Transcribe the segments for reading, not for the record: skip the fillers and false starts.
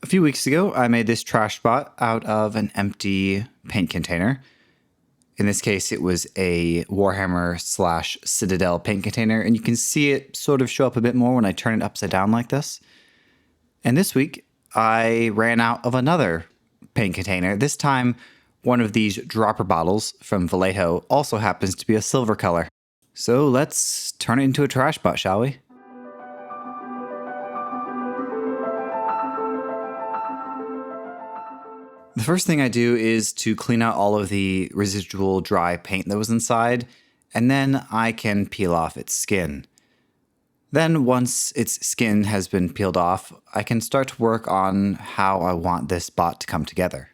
few weeks ago, I made this Trashbot out of an empty paint container. In this case, it was a Warhammer/Citadel paint container, and you can see it sort of show up a bit more when I turn it upside down like this. And this week, I ran out of another paint container. This time, one of these dropper bottles from Vallejo also happens to be a silver color. So let's turn it into a Trashbot, shall we? The first thing I do is to clean out all of the residual dry paint that was inside, and then I can peel off its skin. Then once its skin has been peeled off, I can start to work on how I want this bot to come together.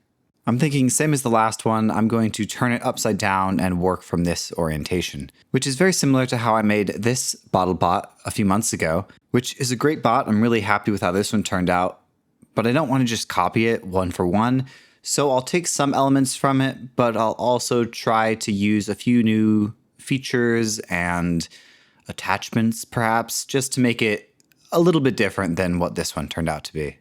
I'm thinking same as the last one, I'm going to turn it upside down and work from this orientation, which is very similar to how I made this bottle bot a few months ago, which is a great bot. I'm really happy with how this one turned out, but I don't want to just copy it one for one. So I'll take some elements from it, but I'll also try to use a few new features and attachments, perhaps, just to make it a little bit different than what this one turned out to be.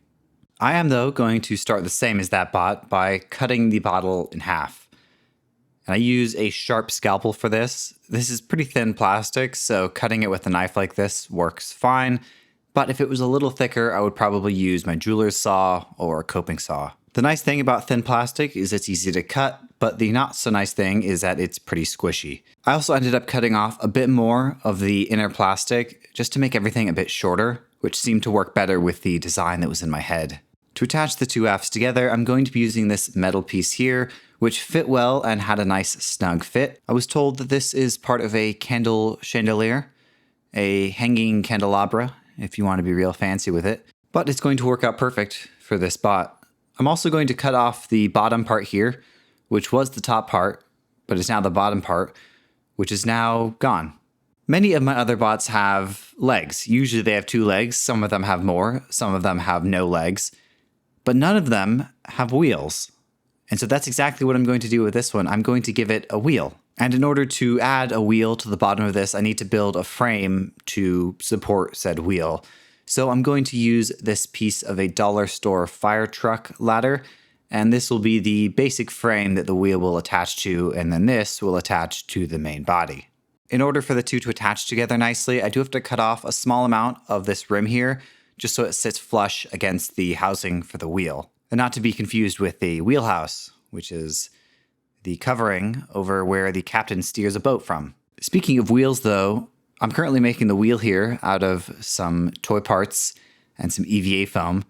I am, though, going to start the same as that bot by cutting the bottle in half. And I use a sharp scalpel for this. This is pretty thin plastic, so cutting it with a knife like this works fine. But if it was a little thicker, I would probably use my jeweler's saw or a coping saw. The nice thing about thin plastic is it's easy to cut, but the not so nice thing is that it's pretty squishy. I also ended up cutting off a bit more of the inner plastic just to make everything a bit shorter, which seemed to work better with the design that was in my head. To attach the two halves together, I'm going to be using this metal piece here, which fit well and had a nice snug fit. I was told that this is part of a candle chandelier, a hanging candelabra, if you want to be real fancy with it, but it's going to work out perfect for this bot. I'm also going to cut off the bottom part here, which was the top part, but is now the bottom part, which is now gone. Many of my other bots have legs. Usually they have 2 legs. Some of them have more. Some of them have no legs. But none of them have wheels. And so that's exactly what I'm going to do with this one. I'm going to give it a wheel. And in order to add a wheel to the bottom of this, I need to build a frame to support said wheel. So I'm going to use this piece of a dollar store fire truck ladder, and this will be the basic frame that the wheel will attach to, and then this will attach to the main body. In order for the two to attach together nicely, I do have to cut off a small amount of this rim here, just so it sits flush against the housing for the wheel. And not to be confused with the wheelhouse, which is the covering over where the captain steers a boat from. Speaking of wheels though, I'm currently making the wheel here out of some toy parts and some EVA foam.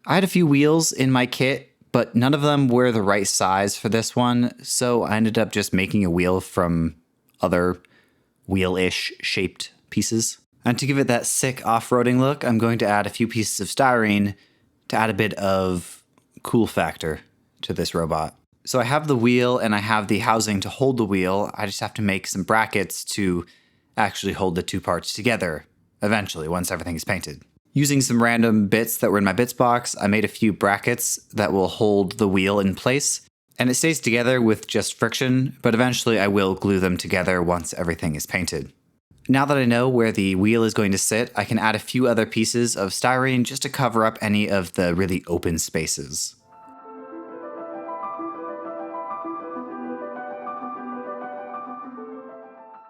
I had a few wheels in my kit, but none of them were the right size for this one, so I ended up just making a wheel from other wheel-ish shaped pieces. And to give it that sick off-roading look, I'm going to add a few pieces of styrene to add a bit of cool factor to this robot. So I have the wheel and I have the housing to hold the wheel. I just have to make some brackets to actually hold the two parts together eventually once everything is painted. Using some random bits that were in my bits box, I made a few brackets that will hold the wheel in place, and it stays together with just friction, but eventually I will glue them together once everything is painted. Now that I know where the wheel is going to sit, I can add a few other pieces of styrene just to cover up any of the really open spaces.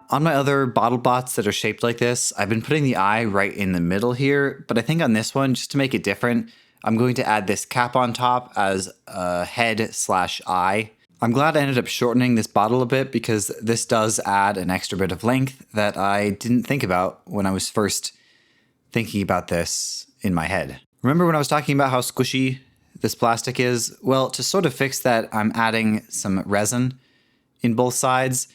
On my other bottle bots that are shaped like this, I've been putting the eye right in the middle here, but I think on this one, just to make it different, I'm going to add this cap on top as a head/eye. I'm glad I ended up shortening this bottle a bit because this does add an extra bit of length that I didn't think about when I was first thinking about this in my head. Remember when I was talking about how squishy this plastic is? Well, to sort of fix that, I'm adding some resin in both sides,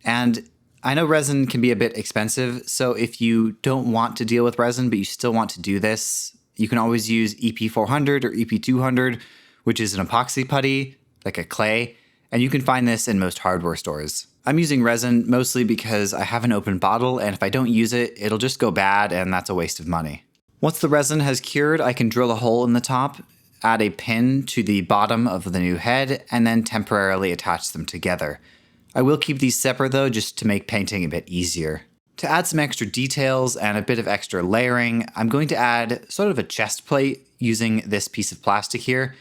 and I know resin can be a bit expensive, so if you don't want to deal with resin, but you still want to do this, you can always use EP400 or EP200, which is an epoxy putty, like a clay, and you can find this in most hardware stores. I'm using resin mostly because I have an open bottle, and if I don't use it, it'll just go bad, and that's a waste of money. Once the resin has cured, I can drill a hole in the top, add a pin to the bottom of the new head, and then temporarily attach them together. I will keep these separate though, just to make painting a bit easier. To add some extra details and a bit of extra layering, I'm going to add sort of a chest plate using this piece of plastic here,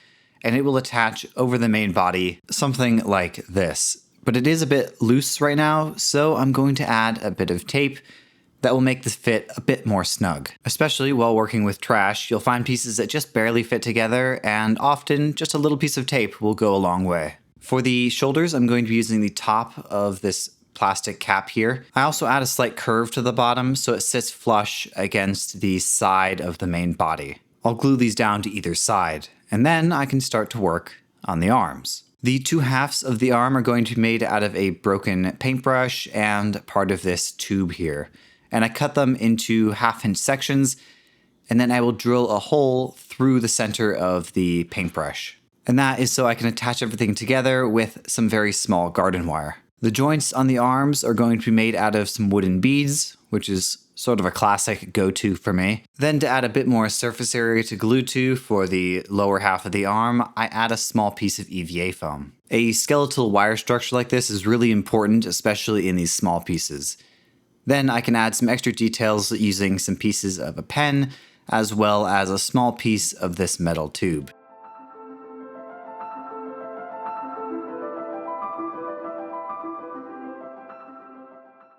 and it will attach over the main body, something like this. But it is a bit loose right now, so I'm going to add a bit of tape that will make this fit a bit more snug. Especially while working with trash, you'll find pieces that just barely fit together, and often just a little piece of tape will go a long way. For the shoulders, I'm going to be using the top of this plastic cap here. I also add a slight curve to the bottom so it sits flush against the side of the main body. I'll glue these down to either side, and then I can start to work on the arms. The two halves of the arm are going to be made out of a broken paintbrush and part of this tube here. And I cut them into 1/2-inch sections, and then I will drill a hole through the center of the paintbrush. And that is so I can attach everything together with some very small garden wire. The joints on the arms are going to be made out of some wooden beads, which is sort of a classic go-to for me. Then to add a bit more surface area to glue to for the lower half of the arm, I add a small piece of EVA foam. A skeletal wire structure like this is really important, especially in these small pieces. Then I can add some extra details using some pieces of a pen, as well as a small piece of this metal tube.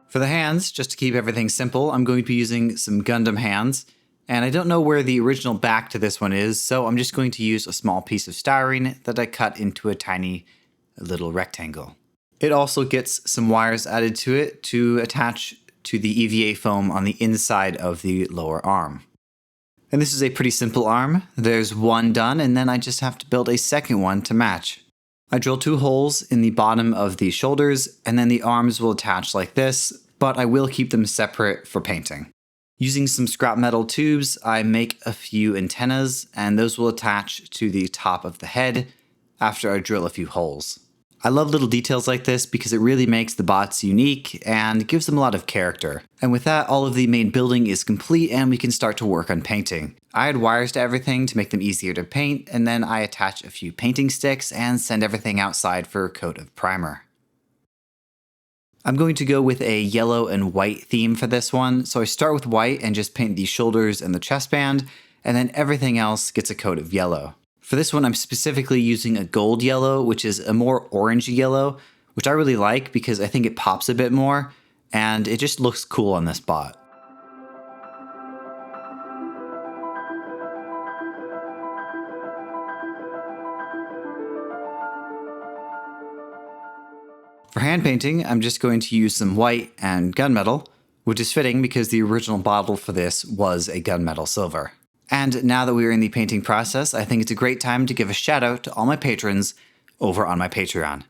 For the hands, just to keep everything simple, I'm going to be using some Gundam hands, and I don't know where the original back to this one is, so I'm just going to use a small piece of styrene that I cut into a tiny little rectangle. It also gets some wires added to it to attach to the EVA foam on the inside of the lower arm. And this is a pretty simple arm. There's one done, and then I just have to build a second one to match. I drill 2 holes in the bottom of the shoulders, and then the arms will attach like this, but I will keep them separate for painting. Using some scrap metal tubes, I make a few antennas, and those will attach to the top of the head after I drill a few holes. I love little details like this because it really makes the bots unique and gives them a lot of character. And with that, all of the main building is complete and we can start to work on painting. I add wires to everything to make them easier to paint, and then I attach a few painting sticks and send everything outside for a coat of primer. I'm going to go with a yellow and white theme for this one, so I start with white and just paint the shoulders and the chest band, and then everything else gets a coat of yellow. For this one, I'm specifically using a gold yellow, which is a more orangey yellow, which I really like because I think it pops a bit more, and it just looks cool on this bot. For hand painting, I'm just going to use some white and gunmetal, which is fitting because the original bottle for this was a gunmetal silver. And now that we are in the painting process, I think it's a great time to give a shout out to all my patrons over on my Patreon.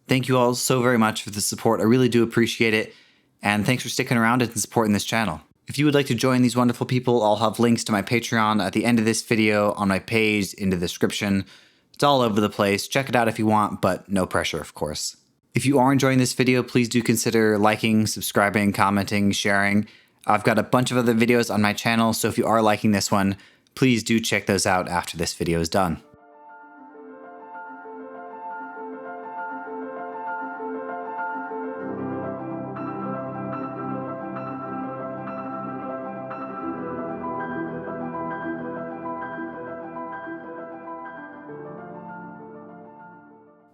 Thank you all so very much for the support. I really do appreciate it. And thanks for sticking around and supporting this channel. If you would like to join these wonderful people, I'll have links to my Patreon at the end of this video, on my page, in the description. It's all over the place. Check it out if you want, but no pressure, of course. If you are enjoying this video, please do consider liking, subscribing, commenting, sharing. I've got a bunch of other videos on my channel, so if you are liking this one, please do check those out after this video is done.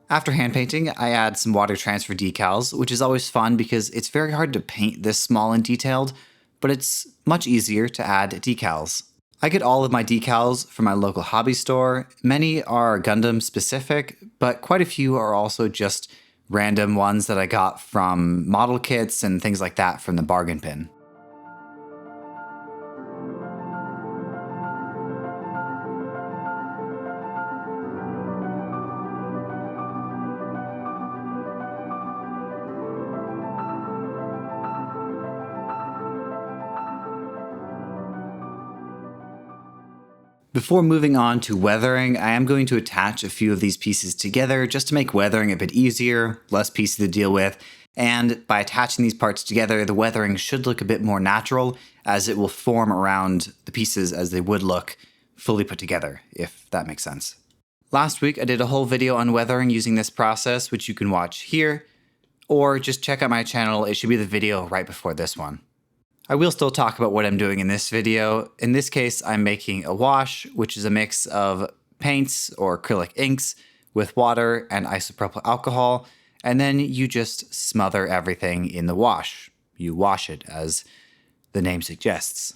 After hand painting, I add some water transfer decals, which is always fun because it's very hard to paint this small and detailed, but it's much easier to add decals. I get all of my decals from my local hobby store. Many are Gundam specific, but quite a few are also just random ones that I got from model kits and things like that from the bargain bin. Before moving on to weathering, I am going to attach a few of these pieces together just to make weathering a bit easier, less pieces to deal with, and by attaching these parts together, the weathering should look a bit more natural as it will form around the pieces as they would look fully put together, if that makes sense. Last week, I did a whole video on weathering using this process, which you can watch here, or just check out my channel. It should be the video right before this one. I will still talk about what I'm doing in this video. In this case, I'm making a wash, which is a mix of paints or acrylic inks with water and isopropyl alcohol, and then you just smother everything in the wash. You wash it, as the name suggests.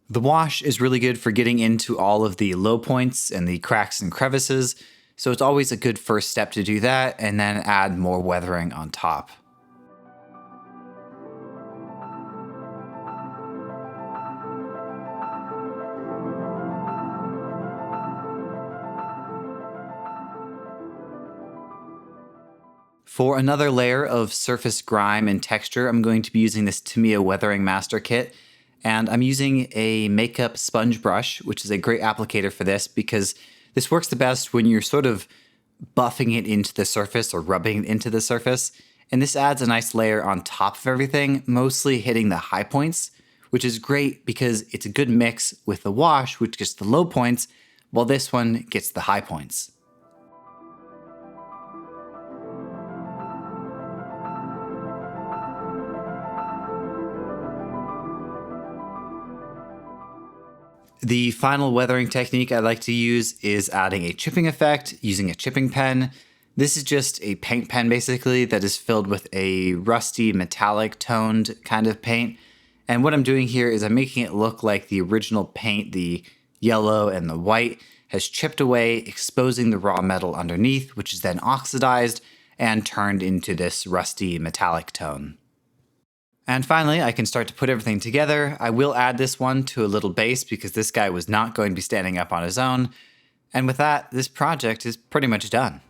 The wash is really good for getting into all of the low points and the cracks and crevices, so it's always a good first step to do that and then add more weathering on top. For another layer of surface grime and texture, I'm going to be using this Tamiya Weathering Master Kit. And I'm using a makeup sponge brush, which is a great applicator for this because this works the best when you're sort of buffing it into the surface or rubbing it into the surface. And this adds a nice layer on top of everything, mostly hitting the high points, which is great because it's a good mix with the wash, which gets the low points, while this one gets the high points. The final weathering technique I like to use is adding a chipping effect using a chipping pen. This is just a paint pen basically that is filled with a rusty metallic toned kind of paint. And what I'm doing here is I'm making it look like the original paint, the yellow and the white, has chipped away, exposing the raw metal underneath, which is then oxidized and turned into this rusty metallic tone. And finally, I can start to put everything together. I will add this one to a little base because this guy was not going to be standing up on his own. And with that, this project is pretty much done.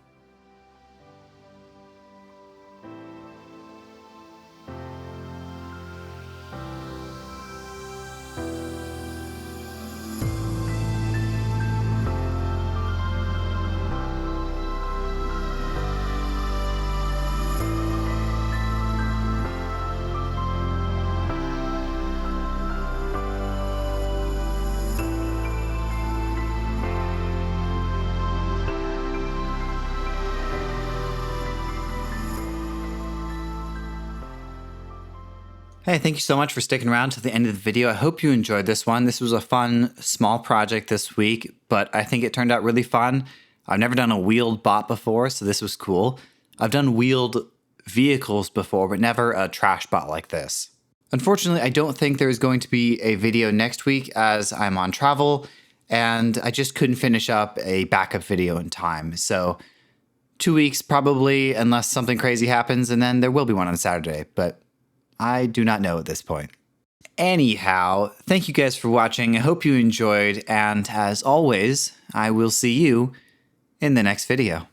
Hey, thank you so much for sticking around to the end of the video. I hope you enjoyed this one. This was a fun, small project this week, but I think it turned out really fun. I've never done a wheeled bot before, so this was cool. I've done wheeled vehicles before, but never a trash bot like this. Unfortunately, I don't think there's going to be a video next week as I'm on travel, and I just couldn't finish up a backup video in time. So 2 weeks probably, unless something crazy happens, and then there will be one on Saturday, but I do not know at this point. Anyhow, thank you guys for watching. I hope you enjoyed, and as always, I will see you in the next video.